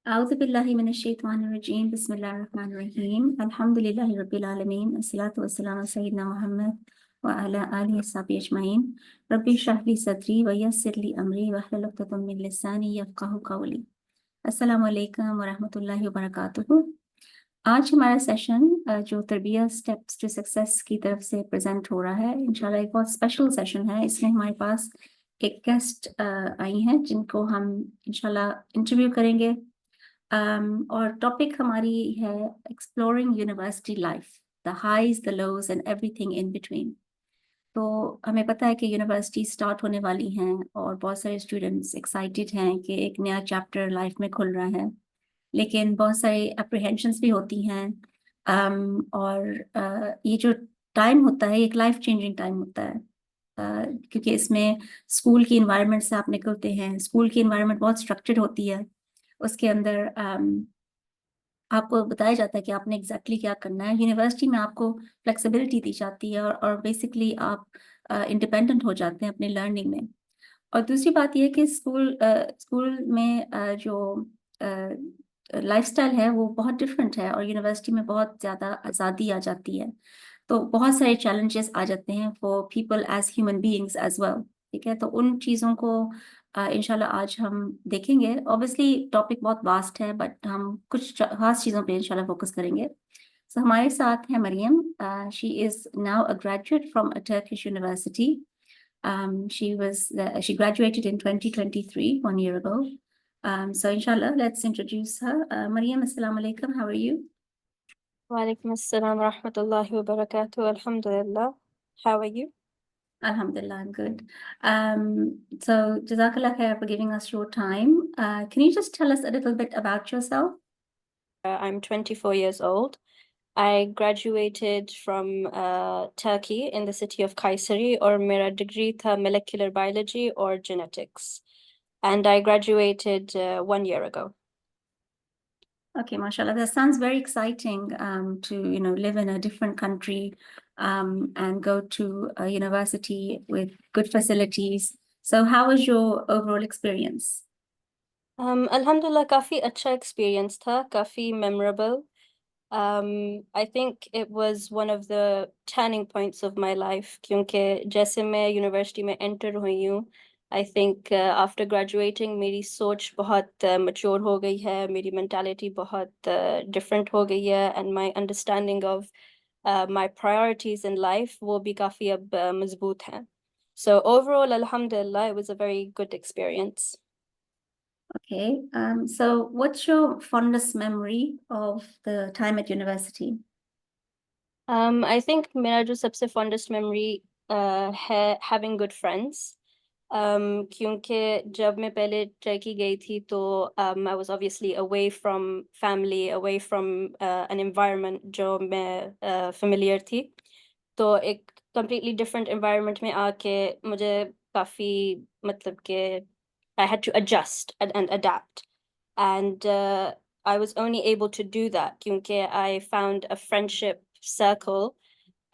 أعوذ بالله من الشيطان الرجيم بسم الله الرحمن الرحيم الحمد لله رب العالمين الصلاة والسلام على سيدنا محمد وعلى آله وصحبه أجمعين रब्बी इश्रह ली सदरी व यस्सिर ली अमरी वहलुल उक़दतम मिन लिसानी यफ़क़हू क़ौली। अस्सलामु अलैकुम व रहमतुल्लाहि व बरकातुहू। आज हमारा सेशन जो तरबियत स्टेप्स टू सक्सेस की तरफ से प्रेजेंट हो रहा है, इंशाल्लाह एक बहुत स्पेशल सेशन है। इसमें हमारे पास एक गेस्ट आई हैं जिनको हम इंशाल्लाह इंटरव्यू करेंगे। और टॉपिक हमारी है exploring university life, the highs the lows and everything in between. तो हमें पता है कि यूनिवर्सिटी स्टार्ट होने वाली हैं और बहुत सारे स्टूडेंट्स एक्साइटेड हैं कि एक नया चैप्टर लाइफ में खुल रहा है, लेकिन बहुत सारे अप्रीहेंशंस भी होती हैं। और ये जो टाइम होता है एक लाइफ चेंजिंग टाइम होता है, क्योंकि इसमें स्कूल की इन्वायरमेंट से आप निकलते हैं। स्कूल की इन्वायरमेंट बहुत स्ट्रक्चर्ड होती है, उसके अंदर आपको बताया जाता है कि आपने एग्जैक्टली क्या करना है। यूनिवर्सिटी में आपको फ्लेक्सिबिलिटी दी जाती है और बेसिकली आप इंडिपेंडेंट हो जाते हैं अपने लर्निंग में। और दूसरी बात यह है कि स्कूल में जो लाइफस्टाइल है वो बहुत डिफरेंट है और यूनिवर्सिटी में बहुत ज़्यादा आज़ादी आ जाती है। तो बहुत सारे चैलेंजेस आ जाते हैं for people as human beings as well. ठीक है, तो उन चीज़ों को इंशाल्लाह आज हम देखेंगे। ऑब्वियसली टॉपिक बहुत वास्ट है, बट हम कुछ खास चीज़ों पे इंशाल्लाह फोकस करेंगे। सो हमारे साथ है Maryam. She is now a graduate from a Turkish university. She graduated in 2023, 1 year ago. So inshallah, let's introduce her. Maryam, assalamu alaikum. How are you? Walaikum assalam wa rahmatullahi wa barakatuh. Alhamdulillah. How are you? Alhamdulillah, I'm good. So Jazakallah khair for giving us your time. Can you just tell us a little bit about yourself? I'm 24 years old. I graduated from Turkey in the city of Kayseri, और मेरा degree था molecular biology or genetics. And I graduated 1 year ago. Okay, mashallah. That sounds very exciting, to, live in a different country, and go to a university with good facilities. So how was your overall experience? Alhamdulillah, काफ़ी अच्छा experience था, काफ़ी memorable. I think it was one of the turning points of my life, क्योंकि जैसे मैं university में enter हुई हूँ, I think after graduating मेरी सोच बहुत mature हो गई है, मेरी mentality बहुत different हो गई है, and my understanding of my priorities in life वो भी काफ़ी अब मजबूत हैं. So overall, alhamdulillah, it was a very good experience. Okay. So what's your fondest memory of the time at university? I think मेरा जो सबसे fondest memory है having good friends. क्योंकि जब मैं पहले टर्की गई थी तो I was obviously away from family, away from an environment जो मैं familiar थी. तो एक completely different environment में आके मुझे काफ़ी मतलब कि I had to adjust and adapt. And I was only able to do that क्योंकि I found a friendship circle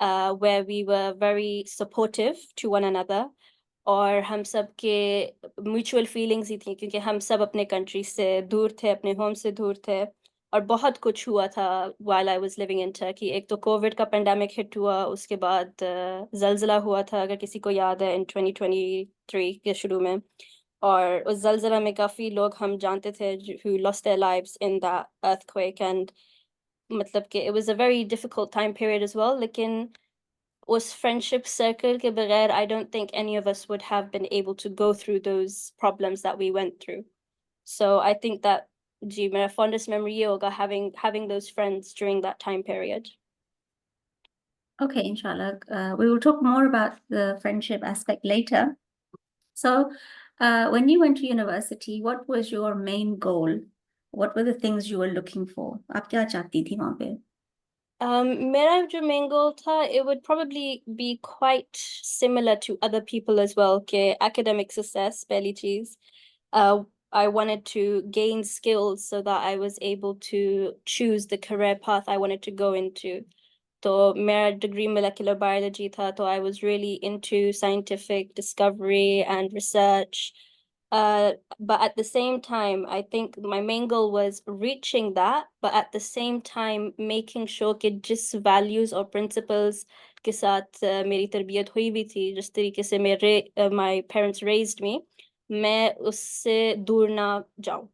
where we were very supportive to one another. और हम सब के म्यूचुअल फीलिंग्स ही थी क्योंकि हम सब अपने कंट्री से दूर थे, अपने होम से दूर थे और बहुत कुछ हुआ था while I was living in Turkey. एक तो कोविड का पेंडेमिक हिट हुआ, उसके बाद ज़लज़ला हुआ था, अगर किसी को याद है, in 2023 के शुरू में, और उस ज़लज़ला में काफ़ी लोग हम जानते थे who lost their lives in that earthquake. And मतलब कि it was a very difficult time period as well, लेकिन उस friendship circle के बगैर I don't think any of us would have been able to go through those problems that we went through. So I think that जी मेरा fondest memory ये होगा having those friends during that time period. Okay, inshallah. We will talk more about the friendship aspect later. So, when you went to university, what was your main goal? What were the things you were looking for? आप क्या चाहती थी वहाँ पे? मेरा जो main goal था, it would probably be quite similar to other people as well, के academic success पहली चीज़. I wanted to gain skills so that I was able to choose the career path I wanted to go into. तो मेरा degree molecular biology था, तो I was really into scientific discovery and research. But at the same time, I think my main goal was reaching that, but at the same time making sure कि जिस values और principles के साथ मेरी तरबियत हुई भी थी, जिस तरीके से my parents raised me, मैं उससे दूर ना जाऊं.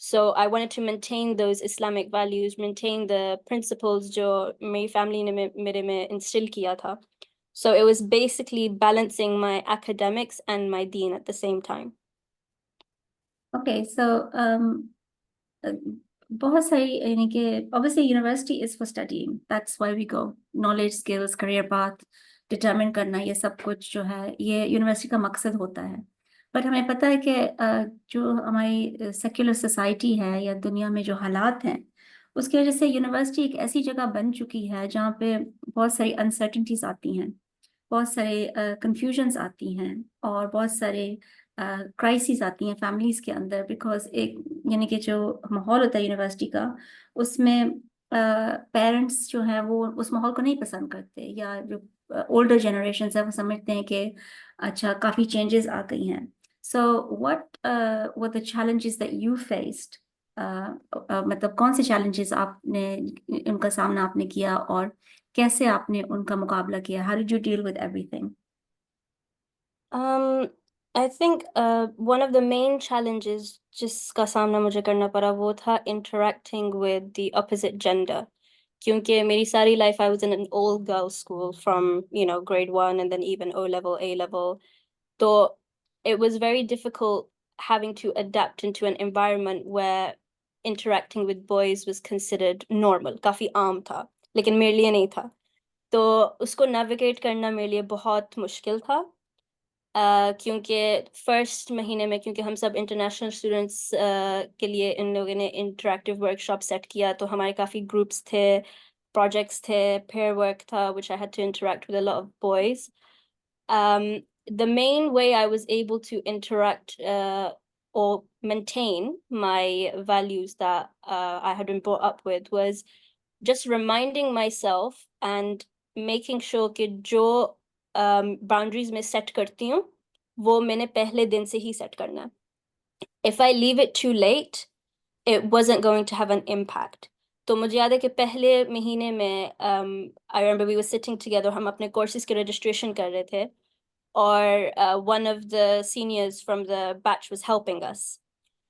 So I wanted to maintain those Islamic values, maintain the principles जो मेरी family ने मेरे में instill किया था. So it was basically balancing my academics and my deen at the same time. Okay, so uh, बहुत सारी यानी कि obviously university is for studying, that's why we go. Knowledge, skills, career path determine करना, ये सब कुछ जो है ये यूनिवर्सिटी का मकसद होता है. बट हमें पता है कि जो हमारी सेक्युलर सोसाइटी है या दुनिया में जो हालात हैं उसकी वजह से यूनिवर्सिटी एक ऐसी जगह बन चुकी है जहाँ पे बहुत सारी अनसर्टिनिटीज आती हैं, बहुत सारे कंफ्यूजन्स आती हैं और बहुत सारे क्राइसिस आती हैं फैमिलीज के अंदर. बिकॉज एक यानी कि जो माहौल होता है यूनिवर्सिटी का उसमें पेरेंट्स जो हैं वो उस माहौल को नहीं पसंद करते, या जो ओल्डर जनरेशन है वो समझते हैं कि अच्छा काफ़ी चेंजेस आ गई हैं. So what were the challenges that you faced, मतलब कौन से चैलेंजेस आपने उनका सामना आपने किया और कैसे आपने उनका मुकाबला किया? How did you deal with everything? Um, I think one of the main challenges जिसका सामना मुझे करना पड़ा वो था interacting with the opposite gender. क्योंकि मेरी सारी life I was in an all girls school from grade 1 and then even O level, A level. So it was very difficult having to adapt into an environment where interacting with boys was considered normal, काफी आम था, लेकिन मेरे लिए नहीं था. तो उसको navigate करना मेरे लिए बहुत मुश्किल था. क्योंकि फर्स्ट महीने में क्योंकि हम सब इंटरनेशनल स्टूडेंट्स के लिए इन लोगों ने इंटरैक्टिव वर्कशॉप सेट किया, तो हमारे काफ़ी ग्रुप्स थे, प्रोजेक्ट्स थे, पेयर वर्क था, which I had to interact with a lot of boys. The main way I was able to interact or maintain my values that I had been brought up with was just reminding myself and making sure कि जो boundaries मैं set करती हूँ वो मैंने पहले दिन से ही set करना है. If I leave it too late, it wasn't going to have an impact. तो मुझे याद है कि पहले महीने में I remember we were sitting together, हम अपने courses के registration कर रहे थे और one of the seniors from the batch was helping us.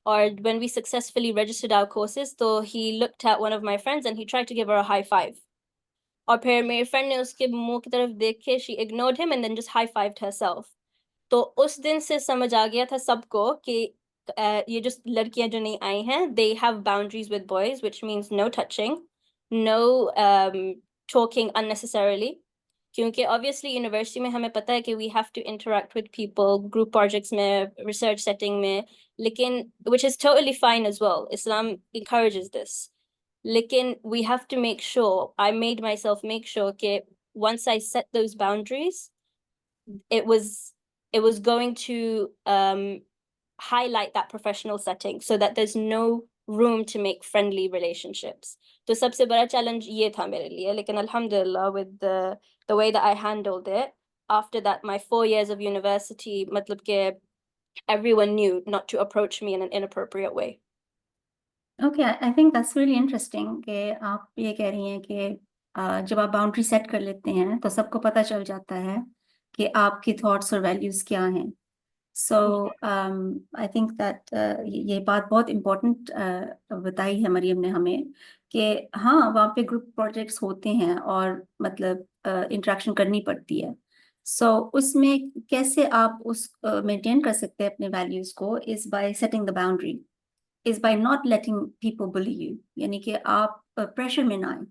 Or when we successfully registered our courses, so he looked at one of my friends and he tried to give her a high five. और फिर मेरे friend ने उसके मुंह की तरफ देख के she ignored him and then just high fived herself. तो उस दिन से समझ आ गया था सबको कि ये जो लड़कियां जो नहीं आई हैं, they have boundaries with boys, which means no touching, no talking unnecessarily. क्योंकि obviously university में हमें पता है कि we have to interact with people, group projects में, research setting में, लेकिन which is totally fine as well. Islam encourages this. लेकिन we have to make sure, I made myself make sure कि once I set those boundaries, it was going to highlight that professional setting so that there's no room to make friendly relationships. तो सबसे बड़ा challenge ये था मेरे लिए, लेकिन alhamdulillah with the way that I handled it, after that my 4 years of university, मतलब कि everyone knew not to approach me in an inappropriate way. Okay, I think that's really interesting कि आप ये कह रही हैं कि जब आप बाउंड्री सेट कर लेते हैं तो सबको पता चल जाता है कि आपके थॉट्स और वैल्यूज क्या हैं. सो आई थिंक दैट ये बात बहुत इम्पोर्टेंट बताई है मरियम ने हमें कि हाँ वहाँ पे ग्रुप प्रोजेक्ट्स होते हैं और मतलब इंटरेक्शन करनी पड़ती है. सो उसमें कैसे आप उस मेंटेन कर सकते हैं अपने वैल्यूज को is by setting the boundary, is by not letting people bully you. यानी कि आप प्रेशर में ना आए.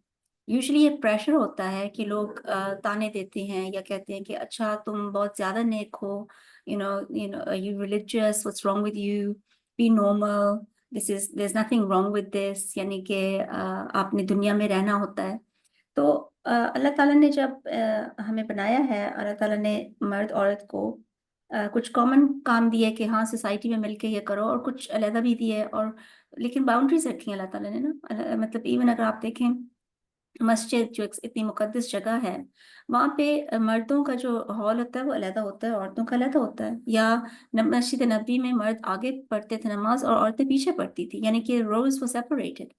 यूजुअली ये प्रेशर होता है कि लोग ताने देते हैं या कहते हैं कि अच्छा तुम बहुत ज्यादा नेक हो, you religious, what's wrong with you, be normal, there's nothing wrong with this. यानी कि आपने दुनिया में रहना होता है. तो अल्लाह ताला ने जब हमें बनाया है, अल्लाह ताला ने मर्द औरत को कुछ कॉमन काम दिए कि हाँ सोसाइटी में मिलके ये करो, और कुछ अलग भी दिए, और लेकिन बाउंड्रीज रखी हैं अल्लाह ताला ने ना. मतलब इवन अगर आप देखें मस्जिद जो इतनी मुकद्दस जगह है, वहाँ पे मर्दों का जो हॉल होता है वो अलग होता है, औरतों का अलग होता है। या मस्जिद नबी में मर्द आगे पढ़ते थे नमाज और औरतें पीछे पढ़ती थी, यानी कि रोल्स वो सेपरेटेड।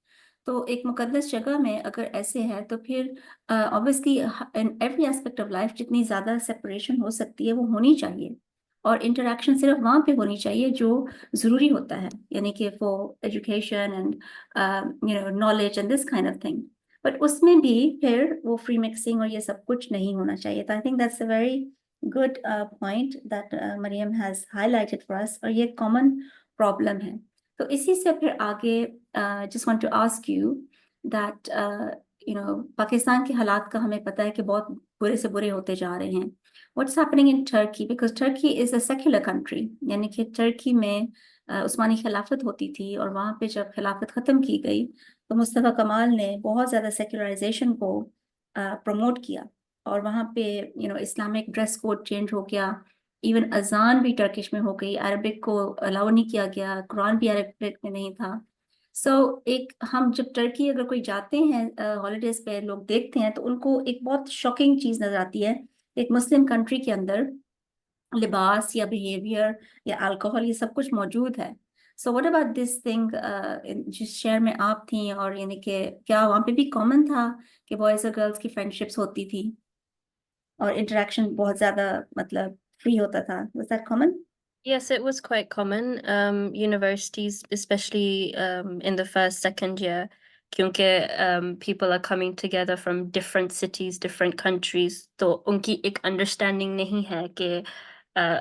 तो एक मुकद्दस जगह में अगर ऐसे है तो फिर obviously in every aspect of life जितनी ज्यादा सेपरेशन हो सकती है वो होनी चाहिए, और इंटरेक्शन सिर्फ वहाँ पे होनी चाहिए जो जरूरी होता है, यानी कि for education and knowledge and this kind of thing. But उसमें भी फिर वो फ्री मिक्सिंग और ये सब कुछ नहीं होना चाहिए। तो I think that's a very good point that Maryam has highlighted for us, और ये कॉमन प्रॉब्लम है। तो इसी से फिर आगे just want to ask you that Pakistan के हालात का हमें पता है कि बहुत बुरे से बुरे होते जा रहे हैं। What's happening in Turkey, because Turkey is a secular country, यानी कि टर्की में उस्मानी खिलाफत होती थी, और वहाँ पे जब खिलाफत ख़त्म की गई तो मुस्तफ़ा कमाल ने बहुत ज़्यादा सेक्युलराइजेशन को प्रमोट किया, और वहाँ पे इस्लामिक ड्रेस कोड चेंज हो गया। इवन अजान भी टर्किश में हो गई, अरबिक को अलाउ नहीं किया गया, कुरान भी अरबिक में नहीं था। सो एक हम जब टर्की अगर कोई जाते हैं हॉलीडेज पे, लोग देखते हैं तो उनको एक बहुत शॉकिंग चीज़ नजर आती है। एक मुस्लिम कंट्री के अंदर लिबास या बिहेवियर या अल्कोहल ये सब कुछ मौजूद है। So what about this thing, जिस शहर में आप थी, और यानी कि क्या वहाँ पे भी कॉमन था कि बॉयज और गर्ल्स की फ्रेंडशिप्स होती थी और इंटरेक्शन बहुत ज्यादा मतलब फ्री होता था? Was that common? Yes, it was quite common. Universities, especially in the first, second year, क्योंकि people are coming together from different cities, different countries, तो उनकी एक understanding नहीं है कि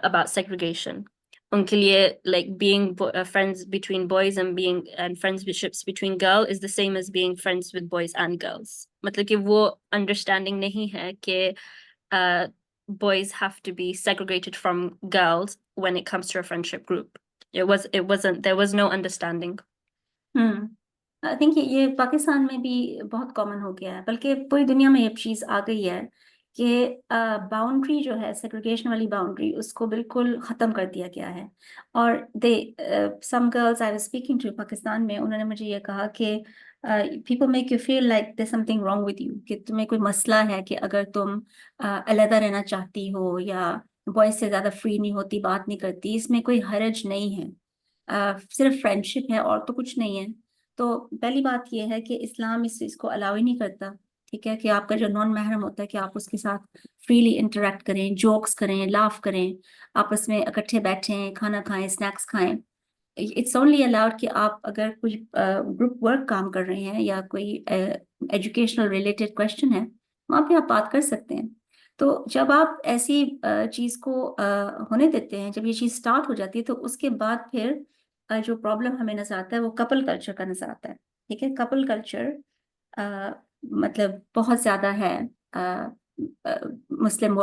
about segregation. उनके लिए like being friends between boys and friendships between girls is the same as being friends with boys and girls. मतलब कि वो understanding नहीं है कि boys have to be segregated from girls when it comes to a friendship group. It wasn't, there was no understanding. I think ये पाकिस्तान में भी बहुत कॉमन हो गया है, बल्कि पूरी दुनिया में ये चीज़ आ गई है कि बाउंड्री जो है, सेग्रीगेशन वाली बाउंड्री, उसको बिल्कुल ख़त्म कर दिया गया है। और they some girls I was speaking to Pakistan में, उन्होंने मुझे ये कहा कि people make you feel like there something wrong with you, कि तुम्हें कोई मसला है कि अगर तुम अलहदा रहना चाहती हो या बॉयज से ज़्यादा फ्री नहीं होती, बात नहीं करती, इसमें कोई हरज नहीं है, सिर्फ फ्रेंडशिप है और तो कुछ नहीं है। तो पहली बात यह है कि इस्लाम इस चीज़ को अलाउ ही नहीं करता, ठीक है, कि आपका जो नॉन महरम होता है कि आप उसके साथ फ्रीली इंटरेक्ट करें, जोक्स करें, लाफ करें, आपस में इकट्ठे बैठें, खाना खाएं, स्नैक्स खाएं। इट्स ओनली अलाउड कि आप अगर कुछ ग्रुप वर्क काम कर रहे हैं या कोई एजुकेशनल रिलेटेड क्वेश्चन है, वहाँ पे आप बात कर सकते हैं। तो जब आप ऐसी चीज़ को होने देते हैं, जब ये चीज़ स्टार्ट हो जाती है, तो उसके बाद फिर जो प्रॉब्लम हमें नजर आता है वो कपल कल्चर का नजर आता है। ठीक है, कपल कल्चर मतलब बहुत ज्यादा है, मुस्लिम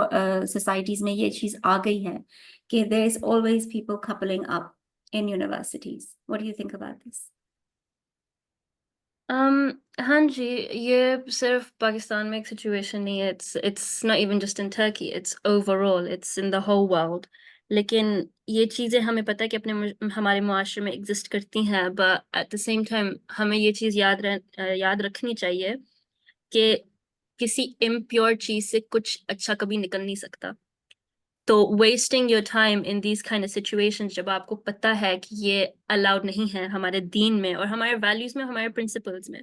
सोसाइटीज में ये चीज आ गई है कि there is always people coupling up in universities. What do you think about this? हाँ जी, ये सिर्फ पाकिस्तान में एक सिचुएशन नहीं है, it's not even just in Turkey, it's overall, it's in the whole world. लेकिन ये चीज़ें हमें पता है कि हमारे मुआशरे में एग्जिस्ट करती हैं, but at the same time हमें ये चीज़ याद रखनी चाहिए कि किसी इम्प्योर चीज़ से कुछ अच्छा कभी निकल नहीं सकता। तो wasting your time in these kind of situations, जब आपको पता है कि ये अलाउड नहीं है हमारे दीन में और हमारे वैल्यूज में, हमारे प्रिंसिपल्स में,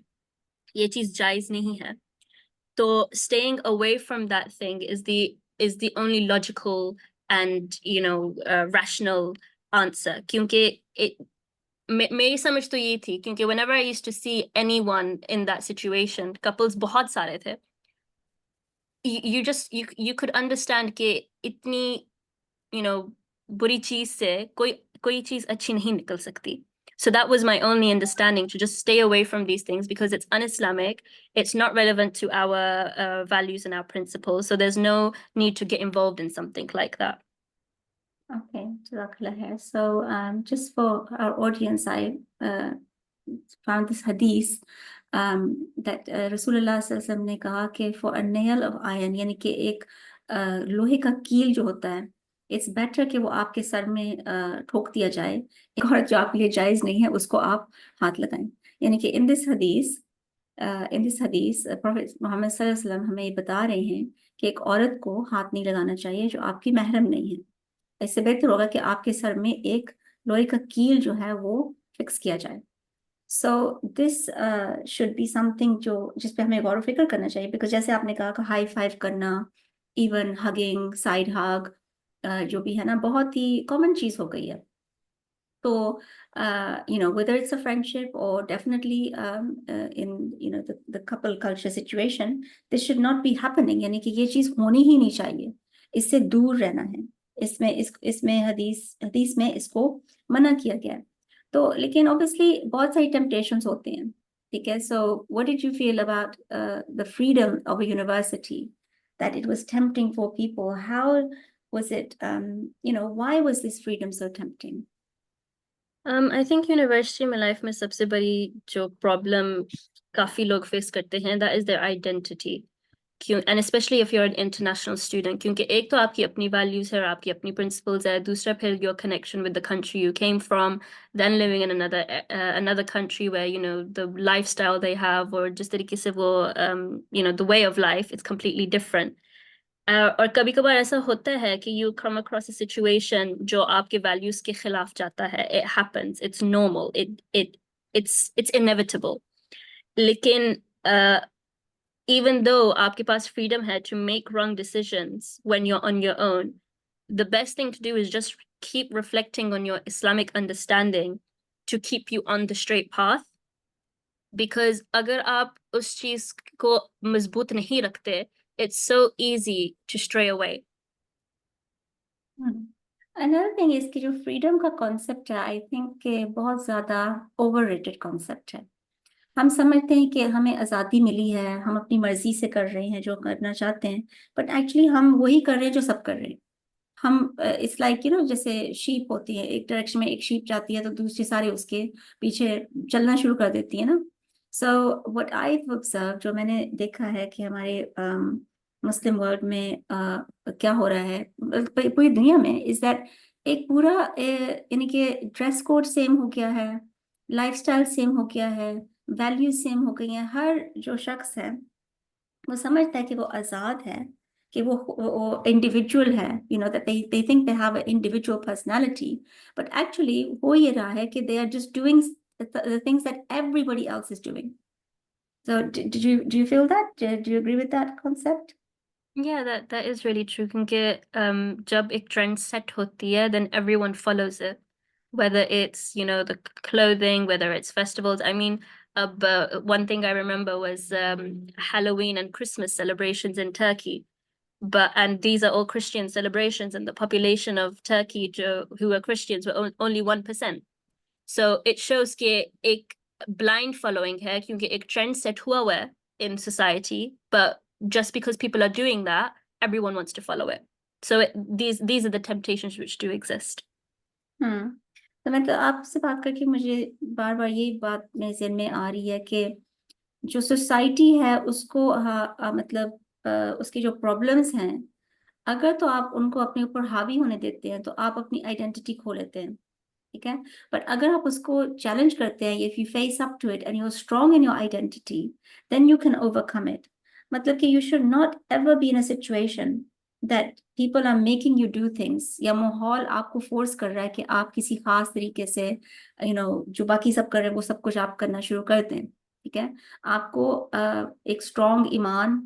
ये चीज जायज नहीं है, तो staying away from that thing is the only logical and rational answer. क्योंकि मेरी समझ तो ये थी, क्योंकि whenever I used to see anyone in that situation, couples बहुत सारे थे, you could understand कि इतनी बुरी चीज से कोई चीज अच्छी नहीं निकल सकती. So that was my only understanding, to just stay away from these things because it's un-Islamic, it's not relevant to our values and our principles, so there's no need to get involved in something like that. Okay, Jazakallah khair. So just for our audience, I found this hadith that Rasulullah sallallahu alaihi wasallam ने कहा कि for a nail of iron, यानी कि एक लोहे का कील जो होता है, इट्स बेटर कि वो आपके सर में ठोक दिया जाए, एक और जो आपके लिए जायज नहीं है उसको आप हाथ लगाएं। यानी कि इन दिस हदीस इन दिस हदीस प्रोफेट मोहम्मद सल्लल्लाहु अलैहि वसल्लम हमें ये बता रहे हैं कि एक औरत को हाथ नहीं लगाना चाहिए जो आपकी महरम नहीं है। इससे बेहतर होगा कि आपके सर में एक लोहे का कील जो है वो फिक्स किया जाए। So this should be something जो जिस पे हमें गौर व फिक्र करना चाहिए, बिकॉज जैसे आपने कहा कि हाई फाइव करना, इवन हगिंग, साइड हग, जो भी है ना, बहुत ही कॉमन चीज हो गई है। तो whether it's a friendship or definitely in the couple culture situation, this should not be happening, यानी कि ये चीज होनी ही नहीं चाहिए, इससे दूर रहना है। इसमें हदीस में इसको मना किया गया है। तो लेकिन ऑब्वियसली बहुत सारी टेम्पटेशंस होते हैं, ठीक है। So what did you feel about the freedom of a university, that it was tempting for people? How was it, why was this freedom so tempting? I think university में life में सबसे बड़ी जो problem काफी लोग face करते हैं that is their identity. And especially if you're an international student, क्योंकि एक तो आपकी अपनी values है और आपकी अपनी principles है, दूसरा फिर your connection with the country you came from, then living in another country where the lifestyle they have or जिस तरीके से वो the way of life is completely different. और कभी कभार ऐसा होता है कि you come across a situation जो आपके values के खिलाफ जाता है. It happens, it's normal, it's inevitable. लेकिन even though आपके पास freedom है to make wrong decisions when you're on your own, the best thing to do is just keep reflecting on your Islamic understanding to keep you on the straight path. Because अगर आप उस चीज को मजबूत नहीं रखते, it's so easy to stray away. Another thing is कि जो फ्रीडम का कॉन्सेप्ट है, आई थिंक कि बहुत ज्यादा ओवररेटेड कॉन्सेप्ट है। हम समझते हैं कि हमें आज़ादी मिली है, हम अपनी मर्जी से कर रहे हैं जो करना चाहते हैं, बट एक्चुअली हम वही कर रहे हैं जो सब कर रहे हैं। हम इट्स लाइक जैसे शीप होती है, एक डायरेक्शन में एक शीप जाती है तो दूसरी सारे उसके पीछे चलना शुरू कर देती है ना। सो व्हाट आई ऑब्जर्व, जो मैंने देखा है कि हमारे मुस्लिम वर्ल्ड में क्या हो रहा है, पूरी दुनिया में, इज दैट एक पूरा यानी कि ड्रेस कोड सेम हो गया है, लाइफस्टाइल सेम हो गया है, वैल्यूज सेम हो गई हैं। हर जो शख्स है वो समझता है कि वो आज़ाद है, कि वो इंडिविजुअल है, that they think they have an individual personality, but actually हो ये रहा है कि they are just doing the things that everybody else is doing. So do you feel that? Do you agree with that concept? Yeah, that is really true. क्योंकि जब एक trend set होती है, then everyone follows it. Whether it's, the clothing, whether it's festivals. I mean, one thing I remember was Halloween and Christmas celebrations in Turkey. And these are all Christian celebrations, and the population of Turkey who are Christians were only 1%. So it shows कि एक blind following है, क्योंकि एक trend set हुआ हुआ है in society, but just because people are doing that, everyone wants to follow it. So these are the temptations which do exist. तो मैं तो आपसे बात करके मुझे बार बार ये बात मेरे ज़हन में आ रही है कि जो सोसाइटी है उसको मतलब उसकी जो प्रॉब्लम्स हैं, अगर तो आप उनको अपने ऊपर हावी होने देते हैं तो आप अपनी आइडेंटिटी खो लेते हैं, ठीक है। बट अगर आप उसको चैलेंज करते हैं, if you face up to it and you are strong in your identity, then you can overcome it. मतलब कि you should not ever be in a situation that people are making you do things, या माहौल आपको force कर रहा है कि आप किसी खास तरीके से जो बाकी सब कर रहे हैं वो सब कुछ आप करना शुरू कर दें, ठीक है। आपको एक स्ट्रांग ईमान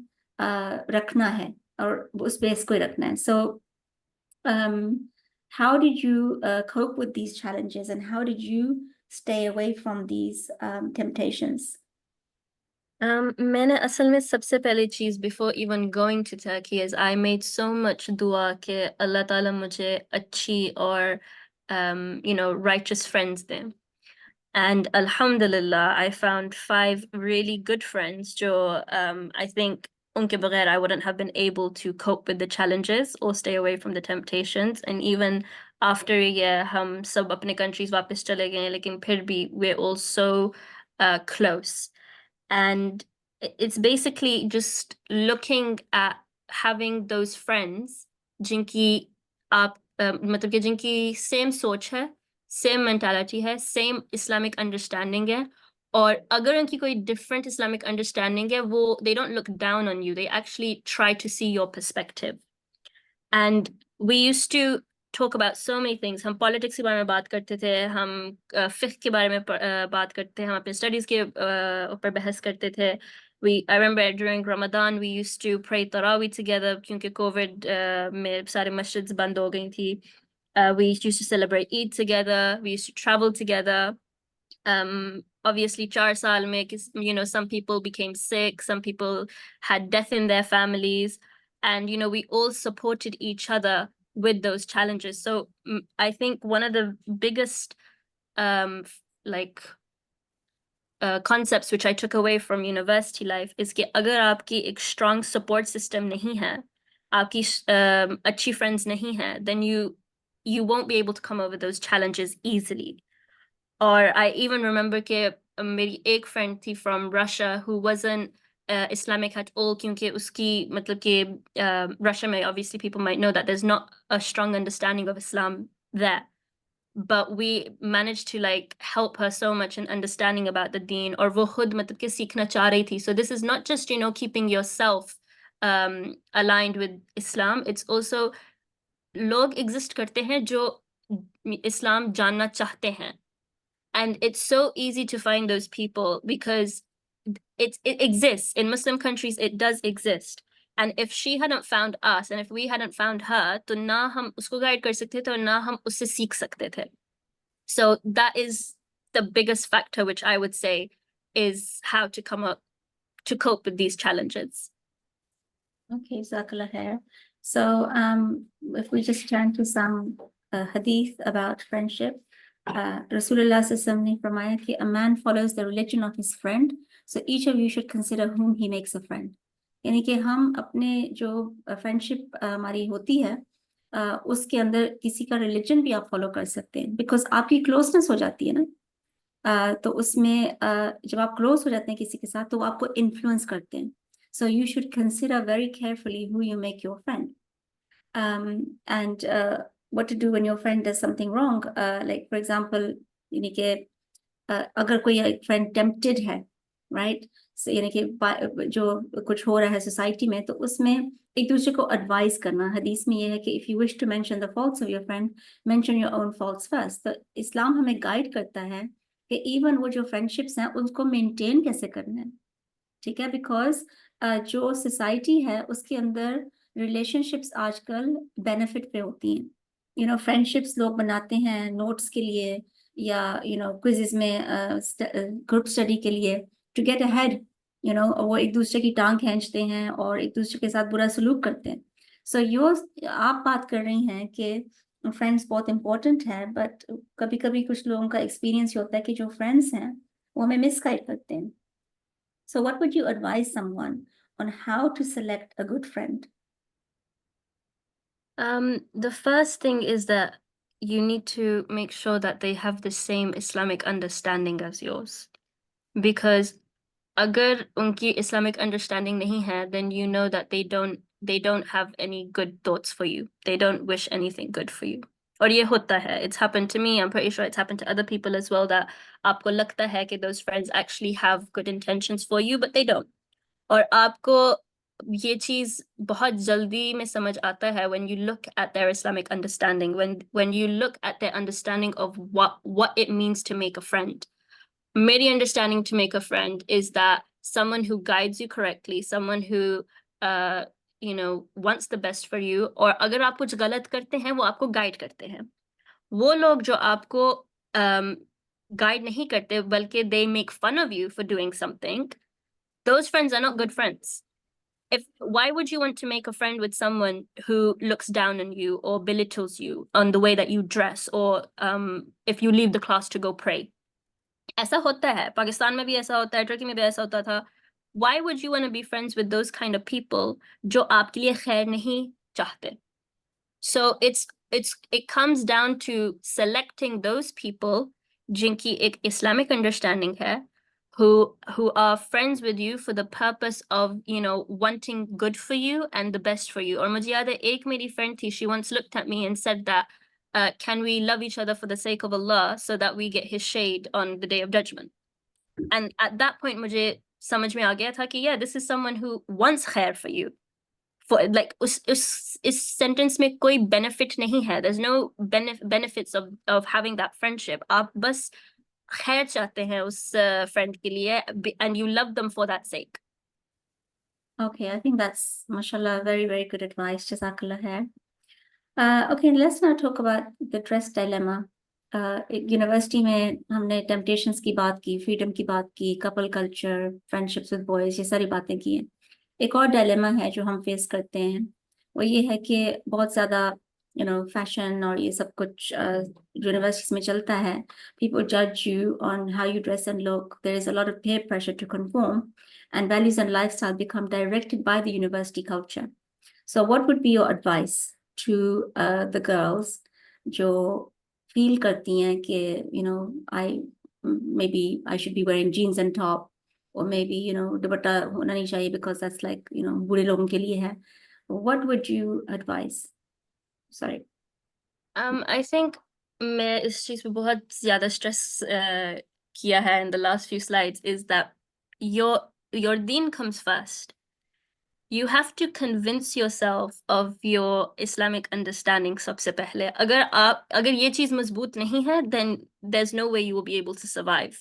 रखना है और उस बेस को ही रखना है। सो how did you cope with these challenges, and how did you stay away from these temptations? मैंने असल में सबसे पहली चीज before even going to Turkey is I made so much दुआ कि अल्लाह ताला मुझे अच्छी और righteous friends they. And alhamdulillah, I found 5 really good friends जो I think उनके बगैर I wouldn't have been able to cope with the challenges or stay away from the temptations. And even after a year हम सब अपने countries वापस चले गए, लेकिन फिर भी we're all so close. And it's basically just looking at having those friends जिनकी आप मतलब कि जिनकी same सोच है, same mentality है, same Islamic understanding है, और अगर उनकी कोई different Islamic understanding है वो they don't look down on you, they actually try to see your perspective. And we used to talk about so many things. हम politics के बारे में बात करते थे, हम fiqh के बारे में बात करते थे, हम अपने studies के ऊपर बहस करते थे. I remember during Ramadan we used to pray Tarawih together क्योंकि COVID में सारे मस्जिद्स बंद हो गई थी. We used to celebrate Eid together. We used to travel together. Obviously 4 साल में, some people became sick, some people had death in their families, and we all supported each other with those challenges. So I think one of the biggest like concepts which I took away from university life is कि अगर आपकी एक strong support system नहीं है, आपकी अच्छी friends नहीं है, then you won't be able to come over those challenges easily. Or I even remember कि मेरी एक friend थी from Russia who wasn't Islamic at all क्योंकि उसकी मतलब कि Russia में obviously people might know that there's not a strong understanding of Islam there. But we managed to like help her so much in understanding about the deen और वो खुद मतलब कि सीखना चाह रही थी. So this is not just keeping yourself aligned with Islam. It's also लोग exist करते हैं जो इस्लाम जानना चाहते हैं. And it's so easy to find those people because it exists in Muslim countries. It does exist. And if she hadn't found us and if we hadn't found her, तो ना हम उसको guide कर सकते थे और ना हम उससे सीख सकते थे. So that is the biggest factor which I would say is how to cope with these challenges. Okay, Jazakallah khair. So if we just turn to some hadith about friendship, Rasulullah sallallahu ने फरमाया कि a man follows the religion of his friend, so each of you should consider whom he makes a friend. यानी कि हम अपने जो friendship हमारी होती है उसके अंदर किसी का रिलीजन भी आप फॉलो कर सकते हैं, बिकॉज आपकी क्लोजनेस हो जाती है ना. तो उसमें जब आप क्लोज हो जाते हैं किसी के साथ तो वो आपको इन्फ्लुएंस करते हैं. So you should consider very carefully who you make your friend, and what to do when your friend does something wrong. Like for example, यानी कि अगर कोई friend tempted है, right? So यानी कि जो कुछ हो रहा है सोसाइटी में, तो उसमें एक दूसरे को एडवाइस करना. हदीस में ये है कि if you wish to mention the faults of your friend, mention your own faults first. तो इस्लाम हमें गाइड करता है कि इवन वो जो फ्रेंडशिप्स हैं उनको मेंटेन कैसे करना है, ठीक है? बिकॉज जो सोसाइटी है उसके अंदर रिलेशनशिप्स आजकल बेनिफिट पे होती हैं. फ्रेंडशिप्स लोग बनाते हैं नोट्स के लिए या क्विज़ेस में ग्रुप स्टडी के लिए टू गेट अहेड. वो एक दूसरे की टांग खींचते हैं और एक दूसरे के साथ बुरा सलूक करते हैं. सो आप बात कर रही हैं कि फ्रेंड्स बहुत इंपॉर्टेंट है, बट कभी कभी कुछ लोगों का एक्सपीरियंस होता है कि जो फ्रेंड्स हैं वो हमें मिसगाइड करते हैं. So what would you advise someone on how to select a good friend? The first thing is that you need to make sure that they have the same Islamic understanding as yours. Because agar unki Islamic understanding nahi hai, then you know that they don't have any good thoughts for you. They don't wish anything good for you. और ये होता है. It's happened to me. I'm pretty sure it's happened to other people as well, that आपको लगता है कि those friends actually have good intentions for you, but they don't. और आपको ये चीज बहुत जल्दी में समझ आता है when you look at their Islamic understanding, when you look at their understanding of what it means to make a friend. मेरी understanding to make a friend is that someone who guides you correctly, someone who wants the best for you, और अगर आप कुछ गलत करते हैं वो आपको गाइड करते हैं. वो लोग जो आपको गाइड नहीं करते बल्कि they make fun of you for doing something, those friends are not good friends. Why would you want to make a friend with someone who looks down on you or belittles you on the way that you dress, or if you leave the class to go pray? ऐसा होता है, पाकिस्तान में भी ऐसा होता है, Turkey में भी ऐसा होता था. Why would you want to be friends with those kind of people जो आपके लिए खैर नहीं चाहते? So it comes down to selecting those people जिनकी एक Islamic understanding है, who are friends with you for the purpose of wanting good for you and the best for you. और मुझे याद है एक मेरी friend थी, she once looked at me and said that can we love each other for the sake of Allah so that we get his shade on the day of judgment? And at that point मुझे समझ में आ गया था कि yeah, this is someone who wants khair for you. For like इस sentence में कोई benefit नहीं है. There's no benefits of having that friendship. आप बस खैर चाहते हैं उस friend के लिए, and you love them for that sake. Okay, I think that's, mashallah, very, very good advice. Jazakallah khair. Okay, let's now talk about the dress dilemma. University में हमने टेम्पटेशंस की बात की, फ्रीडम की बात की, couple culture, friendships with boys, ये सारी बातें की हैं. एक और डायलेमा है जो हम फेस करते हैं, वो ये है कि बहुत ज़्यादा फैशन और ये सब कुछ यूनिवर्सिटीज में चलता है. पीपल जज you on how you dress and look. There is a lot of peer pressure to conform, and values and lifestyle become directed by the university culture. So what would be your advice to the girls जो feel करती हैं कि maybe I should be wearing jeans and top, or maybe दुपट्टा होना नहीं चाहिए because that's like बूढ़े लोगों के लिए है. What would you advise? Sorry. I think मैं इस चीज पे बहुत ज्यादा stress किया है in the last few slides is that your deen comes first. You have to convince yourself of your Islamic understanding सबसे पहले. अगर ये चीज मजबूत नहीं है, then there's no way you will be able to survive.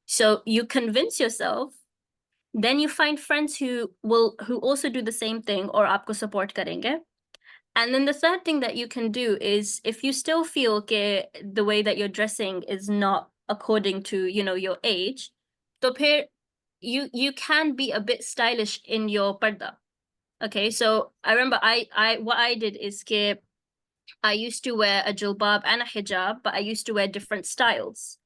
So you convince yourself, then you find friends who also do the same thing or आपको support करेंगे. And then the third thing that you can do is, if you still feel the way that you're dressing is not according to your age, तो फिर you can be a bit stylish in your parda. Okay, so I remember what I did is I used to wear a jilbab and a hijab, but I used to wear different styles.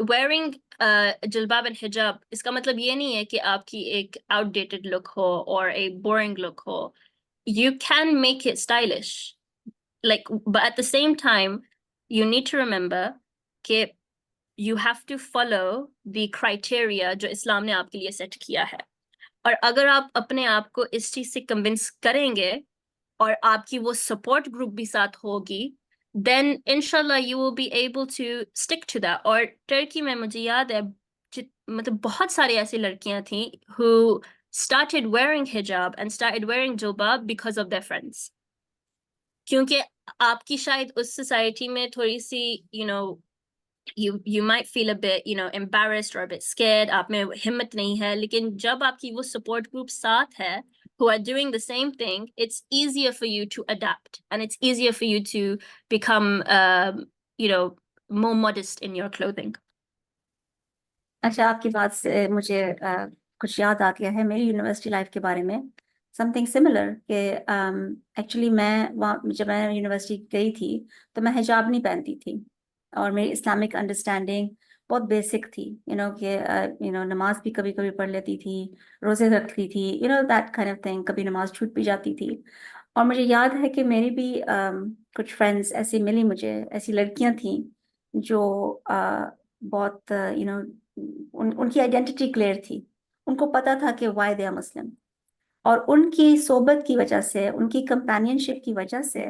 Wearing jilbab and hijab, इसका मतलब ये नहीं है कि आपकी एक outdated look हो or a boring look हो. You can make it stylish, but at the same time, you need to remember that you have to follow the criteria जो इस्लाम ने आपके लिए सेट किया है. और अगर आप अपने आप को इस चीज से कन्विंस करेंगे और आपकी वो सपोर्ट ग्रुप भी साथ होगी, then inshallah you will be able to stick to that. और टर्की में मुझे याद है मतलब बहुत सारी ऐसी लड़कियां थी who started wearing hijab and started wearing jilbab because of their friends. क्योंकि आपकी शायद उस सोसाइटी में थोड़ी सी you might feel a bit embarrassed or a bit scared, आप में हिम्मत नहीं है, लेकिन जब आपकी वो support group साथ है who are doing the same thing, it's easier for you to adapt and it's easier for you to become more modest in your clothing. अच्छा, आपकी बात से मुझे कुछ याद आ गया है मेरी यूनिवर्सिटी लाइफ के बारे में. समथिंग सिमिलर कि एक्चुअली मैं वहाँ जब मैं यूनिवर्सिटी गई थी तो मैं हिजाब नहीं पहनती थी, और मेरी इस्लामिक अंडरस्टैंडिंग बहुत बेसिक थी. कि नमाज भी कभी कभी पढ़ लेती थी, रोज़े रखती थी, दैट काइंड ऑफ थिंग. कभी नमाज छूट भी जाती थी. और मुझे याद है कि मेरी भी कुछ फ्रेंड्स ऐसी मिली मुझे, ऐसी लड़कियां थी जो बहुत उनकी आइडेंटिटी क्लियर थी. उनको पता था कि वाई दे आर मुस्लिम, और उनकी सोबत की वजह से, उनकी कंपेनियनशिप की वजह से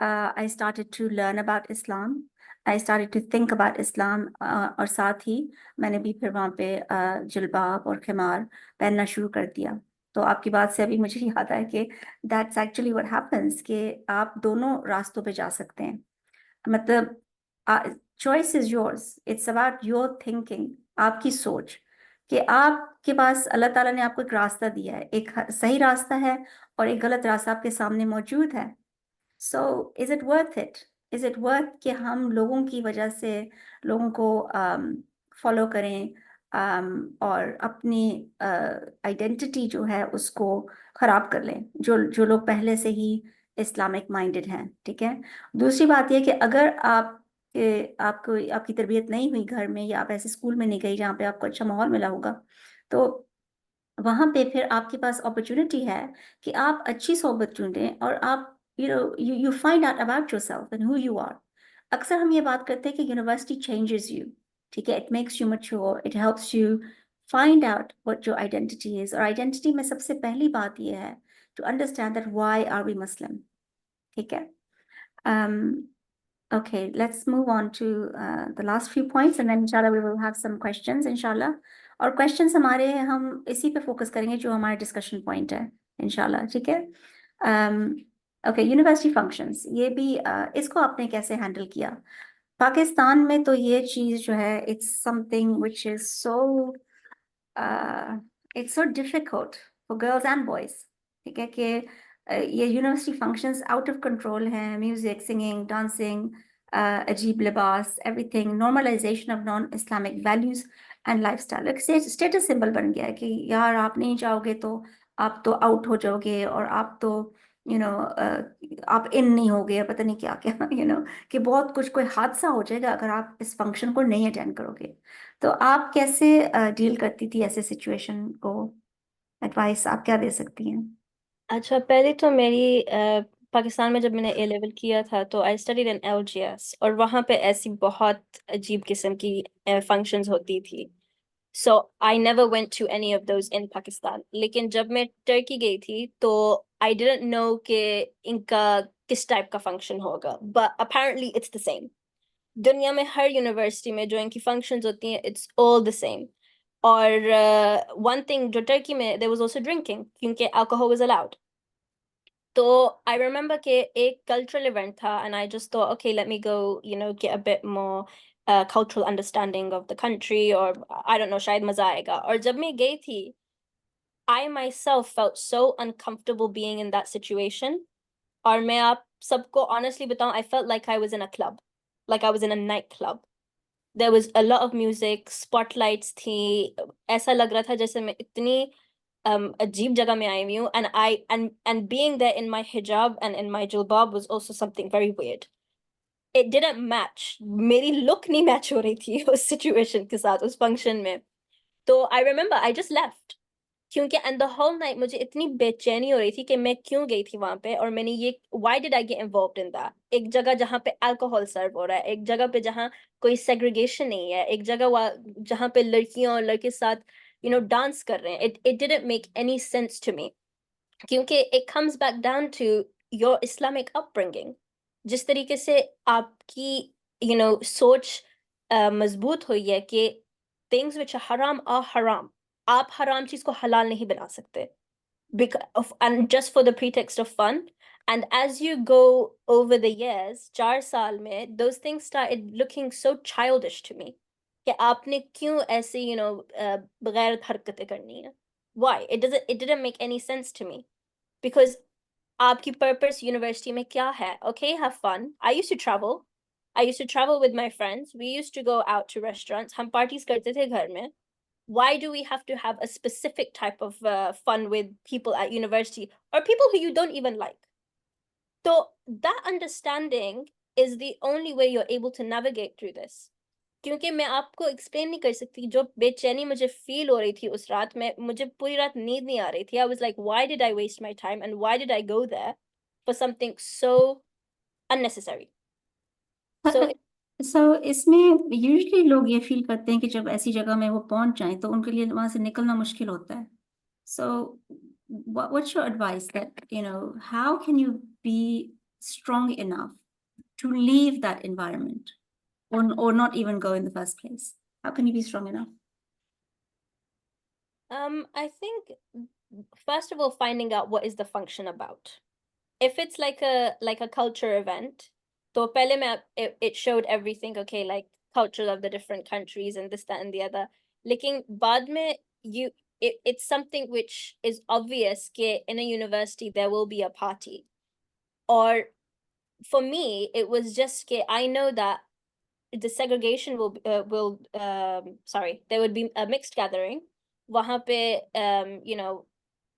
I started to learn about Islam, I started to think about Islam. और साथ ही मैंने भी फिर वहाँ पे जिल्बाब और खिमार पहनना शुरू कर दिया. तो आपकी बात से अभी मुझे याद आया कि दैट्स एक्चुअली व्हाट हैपेंस, कि आप दोनों रास्तों पे जा सकते हैं. मतलब choice is yours, it's about your thinking, आपकी सोच, कि आपके पास अल्लाह ताला ने आपको एक रास्ता दिया है, एक सही रास्ता है और एक गलत रास्ता आपके सामने मौजूद है. So is it worth it? Is it worth कि हम लोगों की वजह से लोगों को फॉलो करें और अपनी आइडेंटिटी जो है उसको खराब कर लें, जो लोग पहले से ही इस्लामिक माइंडेड हैं. ठीक है. दूसरी बात यह कि अगर आपको आपकी तरबियत नहीं हुई घर में, या आप ऐसे स्कूल में नहीं गई जहाँ पे आपको अच्छा माहौल मिला होगा, तो वहाँ पे फिर आपके पास अपॉर्चुनिटी है कि आप अच्छी सोबत चुनें और आप you find out about yourself and who you are. अक्सर हम ये बात करते हैं कि यूनिवर्सिटी changes you. ठीक है. It makes you mature, it helps you find out what your identity is. और आइडेंटिटी में सबसे पहली बात ये है to understand that why are we Muslim. ठीक है. Okay, let's move on to the last few points and then inshallah we will have some questions inshallah. और questions हमारे हम इसी पे focus करेंगे जो हमारा discussion point है inshallah, ठीक है? Okay, university functions ये भी इसको आपने कैसे handle किया? पाकिस्तान में तो ये चीज जो है it's something which is it's so difficult for girls and boys, ठीक है कि ये university functions out of control हैं, म्यूजिक, सिंगिंग, डांसिंग, अजीब लिबास, everything, normalisation of non Islamic values and lifestyle एक स्टेटस सिंबल बन गया है कि यार आप नहीं जाओगे तो आप तो आउट हो जाओगे और आप तो आप इन नहीं होगे, पता नहीं क्या क्या कि बहुत कुछ कोई हादसा हो जाएगा अगर आप इस फंक्शन को नहीं अटेंड करोगे। तो आप कैसे डील करती थी ऐसे सिचुएशन को? एडवाइस आप क्या दे सकती हैं? अच्छा, पहले तो मेरी पाकिस्तान में जब मैंने ए लेवल किया था तो आई स्टडीड इन LGS, और वहाँ पे ऐसी बहुत अजीब किस्म की फंक्शंस होती थी। So I never went to any of those in Pakistan. लेकिन जब मैं टर्की गई थी तो आई डिडंट नो कि इनका किस टाइप का फंक्शन होगा, but apparently it's the same. दुनिया में हर यूनिवर्सिटी में जो इनकी फंक्शंस होती हैं इट्स ऑल द सेम। और वन थिंग जो टर्की में देयर वाज आल्सो ड्रिंकिंग, क्योंकि अल्कोहल वाज अलाउड। तो आई रिमेम्बर कि एक कल्चरल इवेंट था and I just thought okay let me go get a bit more cultural understanding of the country, or I don't know, शायद मजा आएगा। और जब मैं गई थी I myself felt so uncomfortable being in that situation। और मैं आप सबको honestly बताऊं, I felt like I was in a club, like I was in a nightclub। There was a lot of music, spotlights थी, ऐसा लग रहा था जैसे मैं इतनी अजीब जगह में आई हुई हूँ। And being there in my hijab and in my jilbab was also something very weird। It didn't match, मेरी look नहीं match हो रही थी उस situation के साथ, उस function में। तो I remember I just left, क्योंकि and the whole night मुझे इतनी बेचैनी हो रही थी कि मैं क्यों गई थी वहां पे, और मैंने ये why did I get involved in that। एक जगह जहाँ पे अल्कोहल सर्व हो रहा है, एक जगह पे जहाँ कोई सेग्रीगेशन नहीं है, एक जगह जहाँ पे लड़कियां और लड़के साथ डांस कर रहे हैं। it didn't make any sense to me, क्योंकि it comes back down to your Islamic upbringing। जिस तरीके से आपकी सोच मजबूत हुई है कि things which are haram are haram, आप हराम चीज को हलाल नहीं बना सकते, and just for the pretext of fun। And as you go over the years, 4 साल में those things started looking so childish to me, कि आपने क्यों ऐसे बगैर हरकतें करनी है। Why? It didn't make any sense to me, because आपकी purpose university में क्या है? Okay, have fun। I used to travel with my friends। We used to go out to restaurants। हम parties करते थे घर में। Why do we have to have a specific type of fun with people at university, or people who you don't even like? So that understanding is the only way you're able to navigate through this। क्योंकि मैं आपको explain नहीं कर सकती जो बेचैनी मुझे feel हो रही थी उस रात में। मुझे पूरी रात नींद नहीं आ रही थी। I was like, why did I waste my time and why did I go there for something so unnecessary? So सो इसमें यूजुअली लोग ये फील करते हैं कि जब ऐसी जगह में वो पहुंच जाएं तो उनके लिए वहां से निकलना मुश्किल होता है। So what's your advice that how can you be strong enough to leave that environment or not even go in the first place? How can you be strong enough? I think first of all finding out what is the function about। If it's like a culture event, तो पहले मैं it showed everything, okay, like culture of the different countries and this, that and the other। लेकिन बाद में it's something which is obvious कि in a university there will be a party। Or for me it was just कि I know that the segregation will sorry, there would be a mixed gathering। वहाँ पे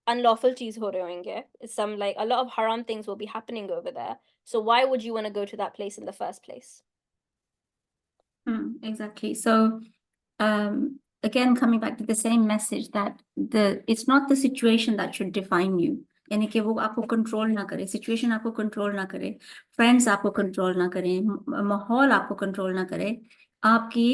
unlawful चीज हो रहे होंगे, some like a lot of haram things will be happening over there। So why would you want to go to that place in the first place? Exactly. So again, coming back to the same message that it's not the situation that should define you। यानी कि वो आपको control ना करे, situation आपको control ना करे, friends आपको कंट्रोल ना करें, माहौल आपको कंट्रोल ना करे, आपकी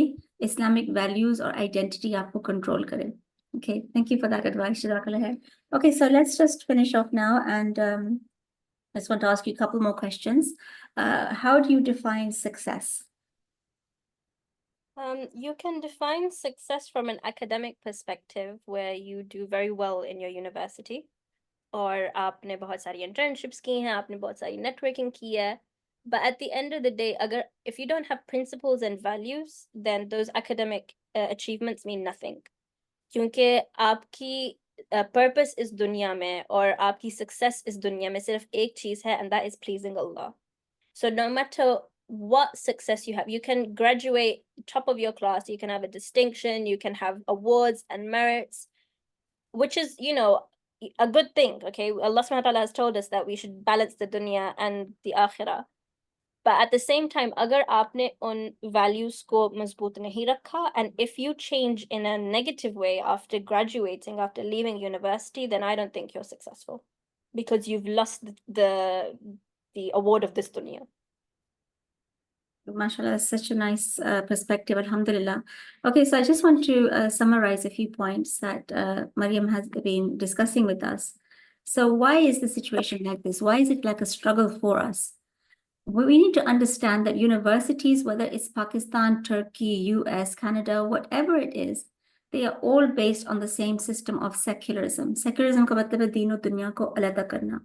इस्लामिक वैल्यूज और आइडेंटिटी आपको कंट्रोल करे। Okay, thank you for that advice, Jazakallah khair। Okay, so let's just finish off now and I just want to ask you a couple more questions। how do you define success? You can define success from an academic perspective where you do very well in your university, और आपने बहुत सारी internships की हैं, आपने बहुत सारी networking की है. But at the end of the day, if you don't have principles and values, then those academic achievements mean nothing. क्योंकि आपकी purpose इस दुनिया में और आपकी success इस दुनिया में सिर्फ एक चीज है, and that is pleasing Allah. So no matter what success you have, you can graduate top of your class, you can have a distinction, you can have awards and merits, which is, you know, a good thing. Okay, Allah subhanahu wa ta'ala has told us that we should balance the dunya and the akhirah. But at the same time, agar aapne un values ko mazboot nahi rakha, and if you change in a negative way after graduating, after leaving university, then I don't think you're successful, because you've lost the award of this dunya. MashaAllah, that's such a nice perspective, alhamdulillah. Okay, so I just want to summarize a few points that Mariam has been discussing with us. So why is the situation like this? Why is it like a struggle for us? We need to understand that universities, whether it's Pakistan, Turkey, US, Canada, whatever it is, they are all based on the same system of secularism. Secularism ka matlab hai deen aur dunya ko alada karna.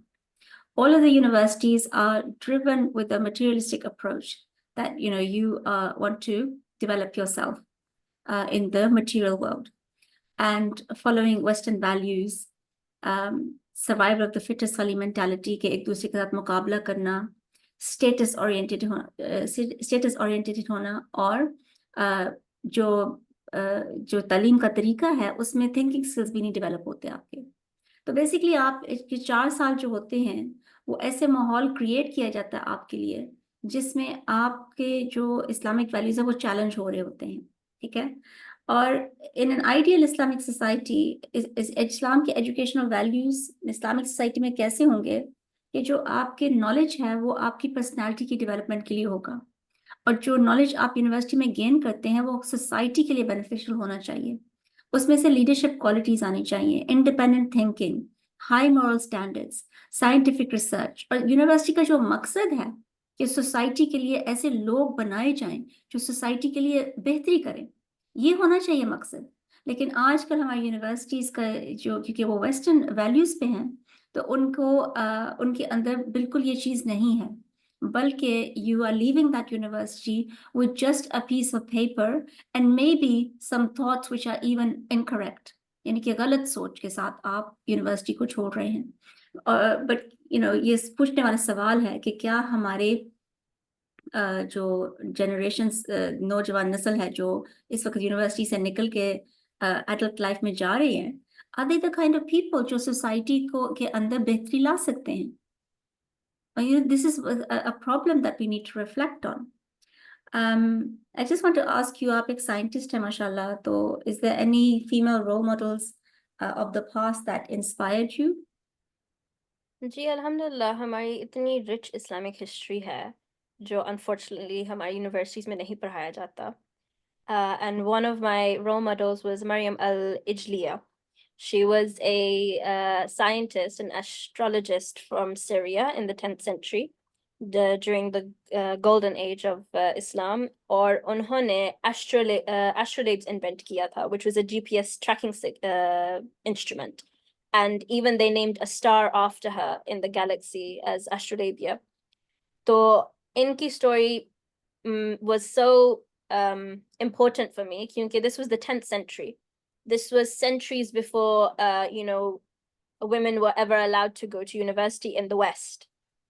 All of the universities are driven with a materialistic approach that, you know, you want to develop yourself in the material world, and following Western values, survival of the fittest wali mentality ke ek dusre ke sath muqabla karna, status oriented होना, और जो तालीम का तरीका है उसमें thinking skills भी नहीं डेवलप होते आपके. तो बेसिकली आप 4 साल जो होते हैं वो ऐसे माहौल क्रिएट किया जाता है आपके लिए जिसमें आपके जो इस्लामिक वैल्यूज है वो चैलेंज हो रहे होते हैं. ठीक है. और in an ideal Islamic society, Islam के एजुकेशनल वैल्यूज इस्लामिक सोसाइटी में कैसे होंगे कि जो आपके नॉलेज है वो आपकी पर्सनालिटी की डेवलपमेंट के लिए होगा, और जो नॉलेज आप यूनिवर्सिटी में गेन करते हैं वो सोसाइटी के लिए बेनिफिशियल होना चाहिए. उसमें से लीडरशिप क्वालिटीज आनी चाहिए, independent thinking, high moral standards, scientific research. और यूनिवर्सिटी का जो मकसद है कि सोसाइटी के लिए ऐसे लोग बनाए जाएं जो सोसाइटी के लिए बेहतरी करें, ये होना चाहिए मकसद. लेकिन आजकल हमारी यूनिवर्सिटीज का जो, क्योंकि वो वेस्टर्न वैल्यूज पे हैं, तो उनको उनके अंदर बिल्कुल ये चीज नहीं है, बल्कि you are leaving that university with just a piece of paper and maybe some thoughts which are even incorrect. यानी कि गलत सोच के साथ आप यूनिवर्सिटी को छोड़ रहे हैं. बट यू नो, ये पूछने वाला सवाल है कि क्या हमारे जो जनरेशन, नौजवान नस्ल है जो इस वक्त यूनिवर्सिटी से निकल के एडल्ट लाइफ में जा रही हैं, are they the kind of people जो सोसाइटी को के अंदर बेहतरी ला सकते हैं? You know, this is a problem that we need to reflect on. I just want to ask you, आप एक scientist है माशाल्लाह, तो is there any female role models of the past that inspired you? जी अल्हम्दुलिल्लाह, हमारी इतनी rich Islamic history है जो अनफॉर्चुनेटली हमारी यूनिवर्सिटीज़ में नहीं पढ़ाया जाता. And one of my role models was Maryam al-Ijliya. She was a scientist and astrologist from Syria in the 10th century, during the golden age of Islam. और उन्होंने astrolabes invent किया था, which was a GPS tracking instrument. And even they named a star after her in the galaxy as Astrolabia. So inki story was so important for me because this was the 10th century. This was centuries before you know, women were ever allowed to go to university in the West.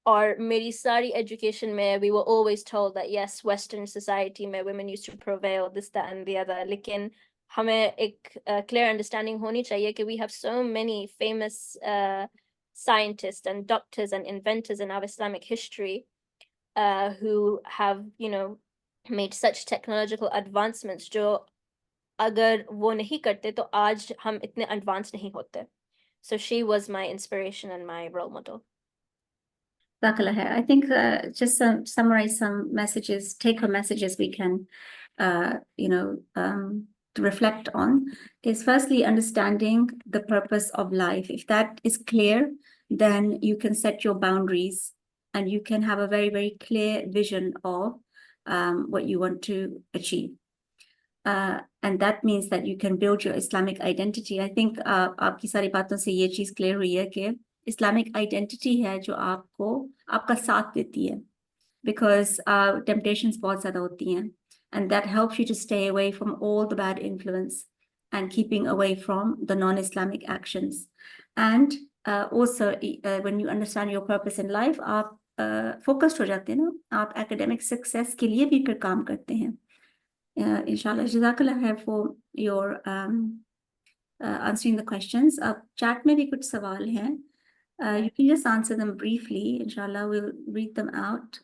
Or meri sari education mein, we were always told that yes, Western society mein women used to prevail, this, that and the other. Lekin हमें एक clear understanding होनी चाहिए कि we have so many famous scientists and doctors and inventors in our Islamic history who have, you know, made such technological advancements जो अगर वो नहीं करते तो आज हम इतने advanced नहीं होते. So she was my inspiration and my role model. I think just summarize some messages, take-home messages we can, you know, to reflect on is firstly understanding the purpose of life. If that is clear, then you can set your boundaries and you can have a very, very clear vision of what you want to achieve. And that means that you can build your Islamic identity. I think आपकी सारी बातों से ये चीज़ clear हुई है कि Islamic identity है जो आपको आपका साथ देती है, because temptations बहुत ज़्यादा होती हैं, and that helps you to stay away from all the bad influence and keeping away from the non-Islamic actions. And also when you understand your purpose in life, आप focused हो जाते हैं ना, आप academic success के लिए भी फिर काम करते हैं. Inshallah, Jazakallah khair for your answering the questions. अब chat में भी कुछ सवाल हैं. You can just answer them briefly. Inshallah, we'll read them out.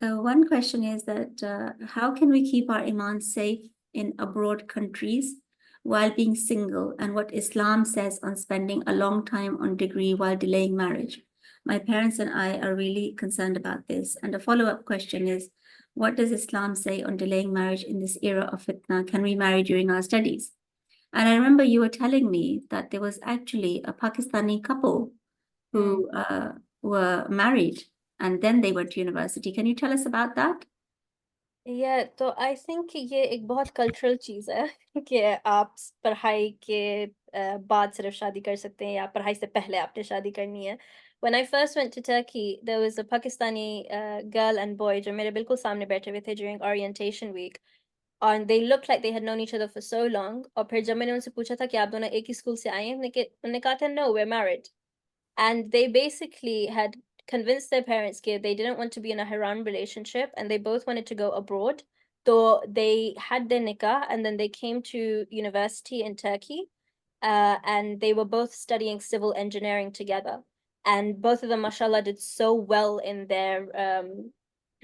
One question is that how can we keep our iman safe in abroad countries while being single, and what Islam says on spending a long time on degree while delaying marriage? My parents and I are really concerned about this. And a follow-up question is, what does Islam say on delaying marriage in this era of fitna? Can we marry during our studies? And I remember you were telling me that there was actually a Pakistani couple who were married and then they went to university. Can you tell us about that? Yeah, तो I think ये एक बहुत cultural चीज़ है कि आप पढ़ाई के बाद सिर्फ शादी कर सकते हैं या पढ़ाई से पहले आपने शादी करनी है. When I first went to Turkey, there was a Pakistani girl and boy जो मेरे बिल्कुल सामने बैठे हुए थे during orientation week, and they looked like they had known each other for so long. और फिर जब मैंने उनसे पूछा था कि आप दोनों एक ही स्कूल से आए हैं, उन्होंने कहा था no, we're married. And they basically had convinced their parents that they didn't want to be in a haram relationship and they both wanted to go abroad. So they had their nikah and then they came to university in Turkey, and they were both studying civil engineering together. And both of them, mashallah, did so well in their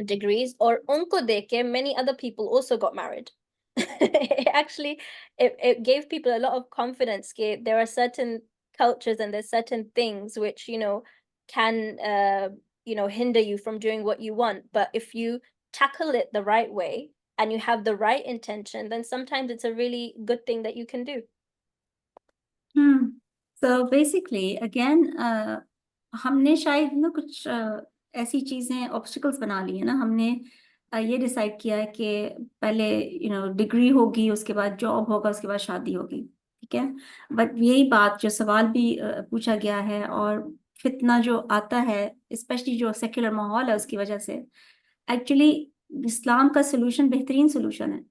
degrees. Or unko dekhe, many other people also got married. Actually, it gave people a lot of confidence that there are certain cultures and there's certain things which can hinder you from doing what you want, but if you tackle it the right way and you have the right intention, then sometimes it's a really good thing that you can do. So basically again हमने शायद ना कुछ ऐसी चीजें obstacles बना ली है ना. हमने ये डिसाइड किया है कि पहले डिग्री होगी, उसके बाद जॉब होगा, उसके बाद शादी होगी. ठीक है, बट यही बात जो सवाल भी पूछा गया है और फितना जो आता है, स्पेशली जो सेक्युलर माहौल है उसकी वजह से, एक्चुअली इस्लाम का सोल्यूशन बेहतरीन सोल्यूशन है.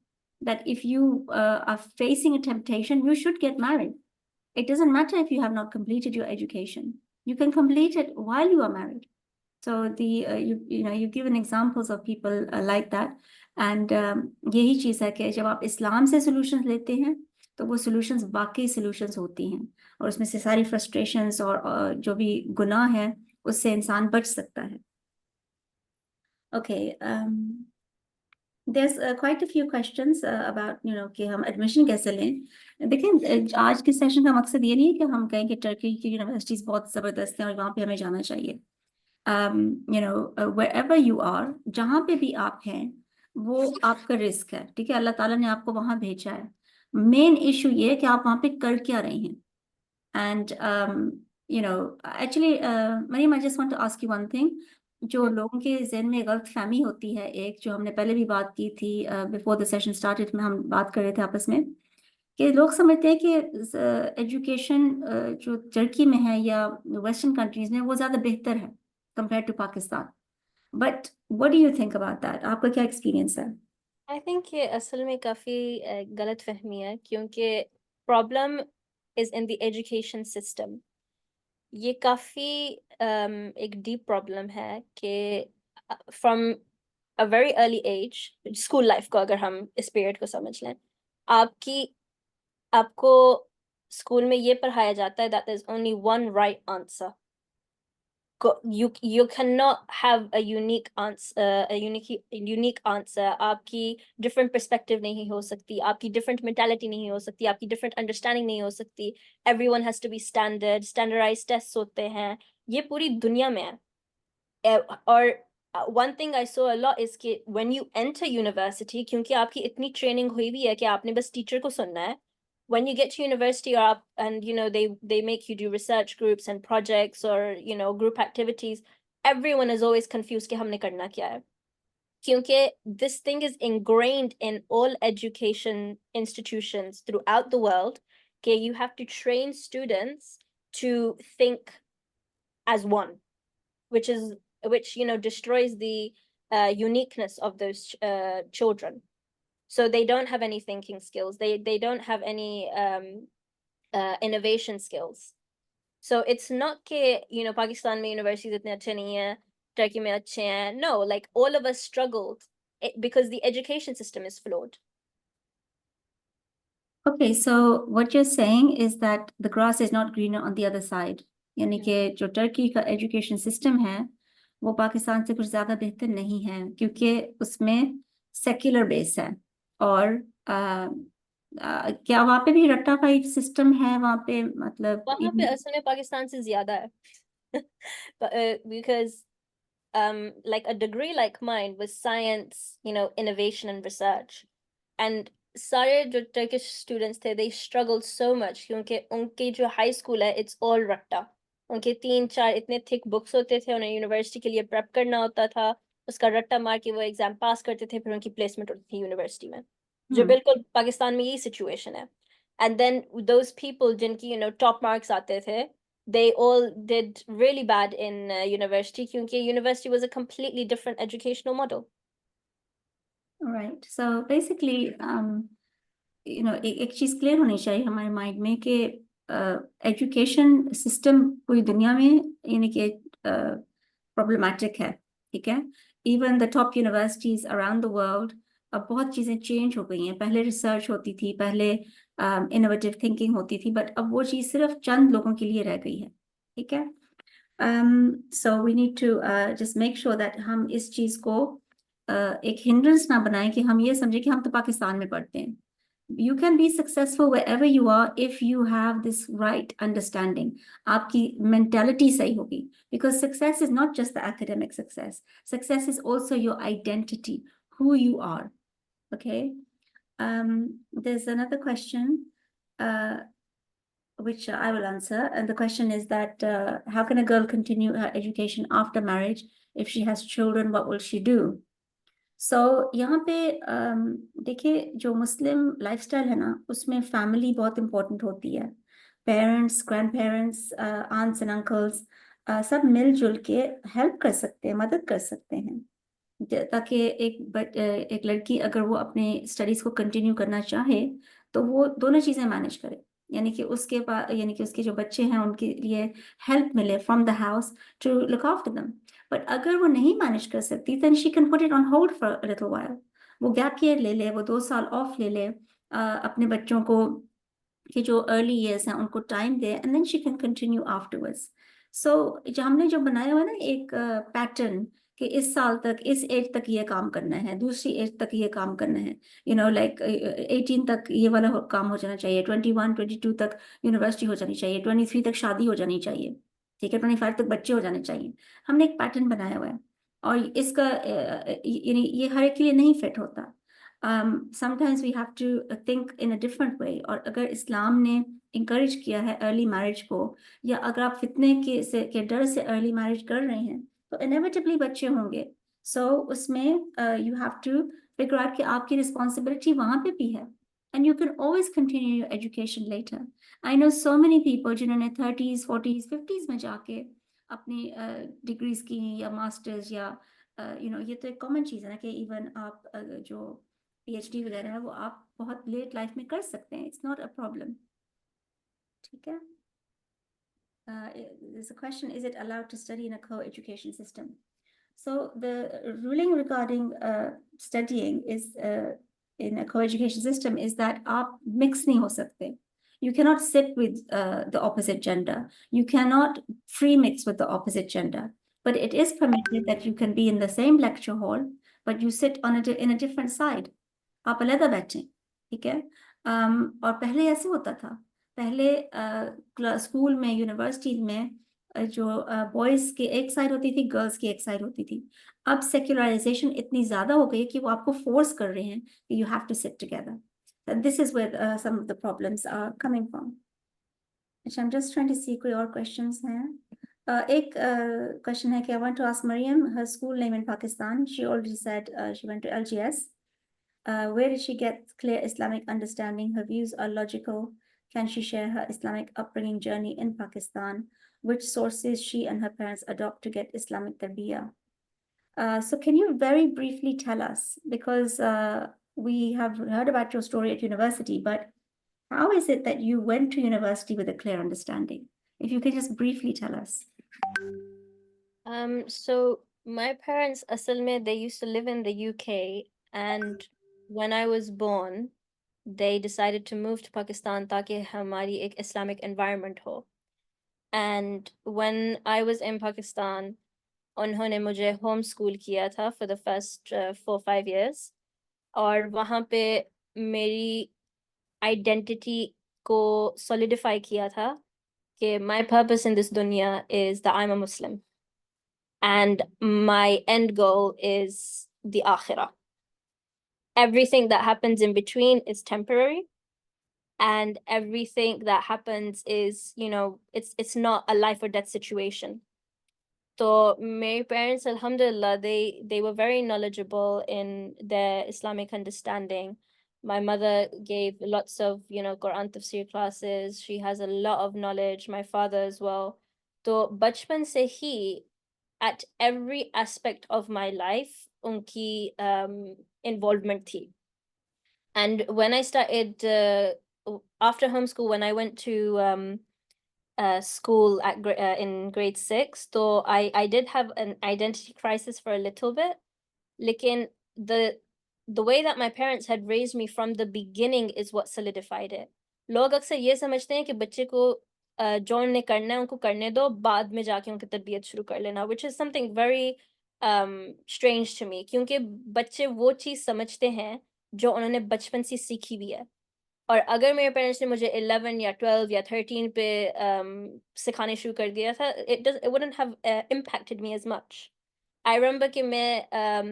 That if you are facing a temptation, you should get married. It doesn't matter if you have not completed your education. You can complete it while you are married. So you've given examples of people like that. And यही चीज़ है कि जब आप इस्लाम से solutions लेते हैं तो वो solutions वाकई solutions होती हैं और उसमें से सारी frustrations और जो भी गुनाह है उससे इंसान बच सकता है. Okay. There's quite a few questions about कि हम एडमिशन कैसे लें. देखिए, आज के सेशन का मकसद ये नहीं है कि हम कहें कि टर्की की यूनिवर्सिटीज बहुत ज़बरदस्त हैं और वहाँ पे हमें जाना चाहिए. wherever you are, जहाँ पे भी आप हैं वो आपका रिस्क है. ठीक है, अल्लाह ताला ने आपको वहाँ भेजा है. मेन इशू ये है कि आप वहाँ पे कर क्या रहे हैं. And actually Maryam, I just want to ask you one thing. जो लोगों के ज़हन में गलत फहमी होती है, एक जो हमने पहले भी बात की थी बिफोर द सेशन स्टार्टेड में, हम बात कर रहे थे आपस में कि लोग समझते हैं कि एजुकेशन जो टर्की में है या वेस्टर्न कंट्रीज में वो ज़्यादा बेहतर है compare to Pakistan. But what do you think about that? आपका क्या एक्सपीरियंस है? I think ये असल में काफ़ी गलत फहमी है क्योंकि problem is in the education system. ये काफ़ी एक deep problem है कि from a very early age, school life को अगर हम इस period को समझ लें, आपको स्कूल में ये पढ़ाया जाता है that there's only one right answer. You cannot have a unique answer, unique answer. आपकी different perspective नहीं हो सकती, आपकी different mentality नहीं हो सकती, आपकी different understanding नहीं हो सकती. Everyone has to be standardized tests होते हैं. ये पूरी दुनिया में है. और one thing I saw a lot is कि when you enter university, क्योंकि आपकी इतनी training हुई भी है कि आपने बस teacher को सुनना है, when you get to university or up and they make you do research groups and projects or group activities, everyone is always confused कि हमने करना क्या है, क्योंकि this thing is ingrained in all education institutions throughout the world कि you have to train students to think as one, which destroys the uniqueness of those children. So they don't have any thinking skills. They don't have any innovation skills. So it's not कि Pakistan में universities इतने अच्छे नहीं हैं, Turkey में अच्छे हैं. No, like all of us struggled because the education system is flawed. Okay, so what you're saying is that the grass is not greener on the other side. यानी कि जो टर्की का एजुकेशन सिस्टम है वो पाकिस्तान से कुछ ज्यादा बेहतर नहीं है, क्योंकि उसमें सेक्युलर बेस है। और क्या वहाँ पे भी रट्टा फाइट सिस्टम है वहाँ पे, मतलब वहाँ पे असल में पाकिस्तान से ज्यादा है because like a degree like mine was science, innovation and research, and सारे जो Turkish students थे they struggled so much क्योंकि उनकी जो high school है it's all रट्टा। उनके 3-4 इतने thick books होते थे, उन्हें university के लिए prep करना होता था, उसका रट्टा मार के वो exam pass करते थे, फिर उनकी placement होती थी university में, जो बिल्कुल पाकिस्तान में यही situation है। And then those people जिनकी top marks आते थे, they all did really bad in university क्योंकि university was a completely different educational model. Right. So basically, एक चीज क्लियर होनी चाहिए हमारे माइंड में कि एजुकेशन सिस्टम पूरी दुनिया में यानी कि प्रॉब्लमैटिक है, ठीक है। Even the top universities around the world, अब बहुत चीजें चेंज हो गई हैं। पहले रिसर्च होती थी, पहले इनोवेटिव थिंकिंग होती थी, बट अब वो चीज सिर्फ चंद लोगों के लिए रह गई है, ठीक है। So we need to just make sure that हम इस चीज को एक हिंड्रेंस ना बनाएं कि हम ये समझे कि हम तो पाकिस्तान में पढ़ते हैं। You can be successful wherever you are if you have this right understanding. आपकी mentality सही होगी, because success is not just the academic success. Success is also your identity, who you are. Okay. There's another question, which I will answer, and the question is that how can a girl continue her education after marriage? If she has children, what will she do? सो यहाँ पे देखिए, जो मुस्लिम lifestyle है ना, उसमें family बहुत important होती है। Parents, grandparents, aunts and uncles सब मिलजुल के हेल्प कर सकते हैं, मदद कर सकते हैं, ताकि एक लड़की अगर वो अपने स्टडीज को कंटिन्यू करना चाहे तो वो दोनों चीज़ें मैनेज करे, यानी कि उसके पास, यानी कि उसके जो बच्चे हैं उनके लिए हेल्प मिले from the house to look after them. But अगर वो नहीं मैनेज कर सकती, then she can put it on hold for a little while. वो गैप ईयर ले ले, वो 2 साल ऑफ ले ले, अपने बच्चों को कि जो अर्ली ईयर्स हैं उनको टाइम दे, and then she can continue afterwards. So हमने जो बनाया हुआ है ना एक पैटर्न कि इस साल तक, इस एज तक ये काम करना है, दूसरी एज तक ये काम करना है, लाइक 18 तक ये वाला काम हो जाना चाहिए, 21, 22 तक यूनिवर्सिटी हो जानी चाहिए, 23 तक शादी हो जानी चाहिए, ठीक है, 25 तक बच्चे हो जाने चाहिए। हमने एक पैटर्न बनाया हुआ है, और इसका यानी ये हर एक के लिए नहीं फिट होता। Sometimes we have to think in a different way. और अगर इस्लाम ने इंकरेज किया है अर्ली मैरिज को, या अगर आप फितने के डर से अर्ली मैरिज कर रहे हैं, तो इनेविटेबली बच्चे होंगे। सो उसमें you have to figure out कि आपकी रिस्पॉन्सिबिलिटी वहाँ पे भी है, and you can always continue your education later. I know so many people जिन्होंने 30s, 40s, 50s में जाके अपनी डिग्रीज की या मास्टर्स या ये तो एक कॉमन चीज़ है ना कि इवन आप जो PhD वगैरह है वो आप बहुत लेट लाइफ में कर सकते हैं, इट्स नॉट अ प्रॉब्लम, ठीक है। There's a question, is it allowed to study in a co-education system? So the ruling regarding studying is in a co-education system is that आप mix नहीं हो सकते. You cannot sit with the opposite gender. You cannot free mix with the opposite gender. But it is permitted that you can be in the same lecture hall, but you sit in a different side. आप अलग बैठें, ठीक है। और पहले ऐसे होता था, पहले स्कूल में, यूनिवर्सिटीज में जो बॉयज की एक साइड होती थी, गर्ल्स की एक साइड होती थी। अब सेक्युलराइजेशन इतनी ज्यादा हो गई कि वो आपको फोर्स कर रहे हैं कि you have to sit together. this is where some of the problems are coming from. I'm just trying to see कोई और questions हैं. एक question है कि I want to ask Mariam her school name in Pakistan. She already said she went to LGS. Where did she get clear Islamic understanding? Her views are logical. Can she share her Islamic upbringing journey in Pakistan? Which sources she and her parents adopt to get Islamic tarbiyah? So can you very briefly tell us, because we have heard about your story at university, but how is it that you went to university with a clear understanding? If you could just briefly tell us. So my parents, asal mein, they used to live in the UK, and when I was born, they decided to move to Pakistan ताकि हमारी एक Islamic environment हो. And when I was in Pakistan, उन्होंने मुझे home school किया था for the first 4-5 years, और वहाँ पे मेरी identity को solidify किया था कि my purpose in this dunya is that I'm a Muslim. And my end goal is the akhirah. Everything that happens in between is temporary, and everything that happens is, it's not a life or death situation. So my parents, alhamdulillah, they were very knowledgeable in their Islamic understanding. My mother gave lots of, Quran tafsir classes. She has a lot of knowledge. My father as well. So bachpan se hi, at every aspect of my life, unki involvement thi. And when I started after homeschool, when I went to school in grade 6, so I did have an identity crisis for a little bit. Lekin the way that my parents had raised me from the beginning is what solidified it. लोग अक्सर ये समझते हैं कि बच्चे को जो उन्हें करना है उनको करने दो, बाद में जाके उनकी तरबियत शुरू कर लेना, which is something very strange to me, क्योंकि बच्चे वो चीज़ समझते हैं जो उन्होंने बचपन से सीखी हुई है. और अगर मेरे पेरेंट्स ने मुझे 11 या 12 या 13 पे सिखाने शुरू कर दिया था, it wouldn't have impacted me as much. I remember कि मैं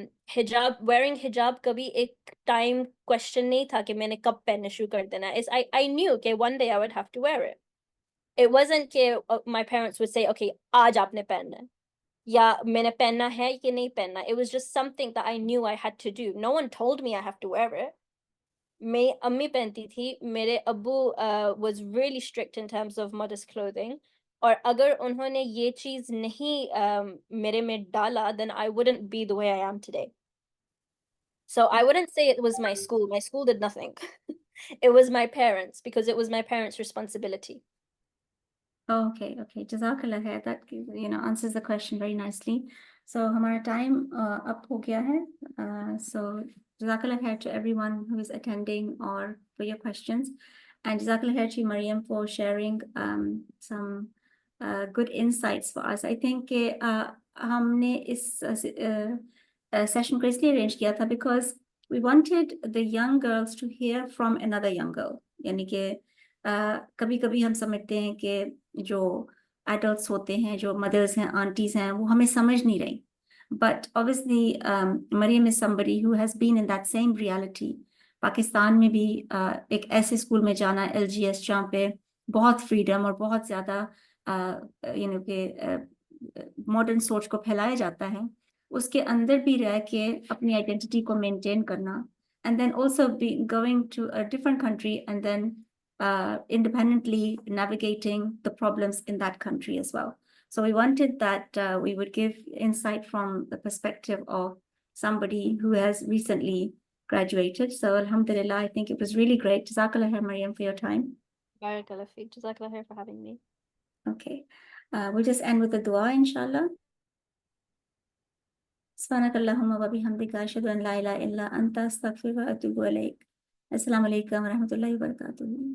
wearing hijab कभी एक time question नहीं था कि मैंने कब पहनना शुरू कर देना. I knew कि one day I would have to wear it. It wasn't कि my parents would say, okay, आज आपने पहनना है, या मैंने पहनना है कि नहीं पहनना. It was just something that I knew I had to do. No one told me I have to wear it. मेरी अम्मी पहनती थी. मेरे अब्बू was really strict in terms of modest clothing. और अगर उन्होंने ये चीज़ नहीं मेरे में डाला, then I wouldn't be the way I am today. So I wouldn't say it was my school. My school did nothing. It was my parents, because it was my parents' responsibility. Okay. Jazakallah khair. That answers the question very nicely. So हमारा time up हो गया है. So Jazakallah khair to everyone who is attending or for your questions, and Jazakallah khair to Mariam for sharing some good insights for us. I think कि हमने इस session को इसलिए arrange किया था because we wanted the young girls to hear from another young girl. यानी कि कभी-कभी हम समझते हैं कि जो adults होते हैं, जो mothers हैं, aunties हैं, वो हमें समझ नहीं रही. But obviously, Mariam is somebody who has been in that same reality. Pakistan में भी एक ऐसे स्कूल में जाना, LGS, जहाँ पे बहुत freedom और बहुत ज़्यादा मॉडर्न सोच को फैलाया जाता है, उसके अंदर भी रह के अपनी आइडेंटिटी को मेंटेन करना, and then also be going to a different country and then independently navigating the problems in that country as well. So we wanted that we would give insight from the perspective of somebody who has recently graduated. So alhamdulillah, I think it was really great. Jazakallah khair, Mariam, for your time. Barakallah feek. Jazakallah khair for having me. Okay. We'll just end with a dua, inshallah. Subhanakallahumma wa bihamdika ashhadu an la ilaha illa anta astaghfiruka wa atubu ilaik. Assalamu alaikum wa rahmatullahi wa barakatuh.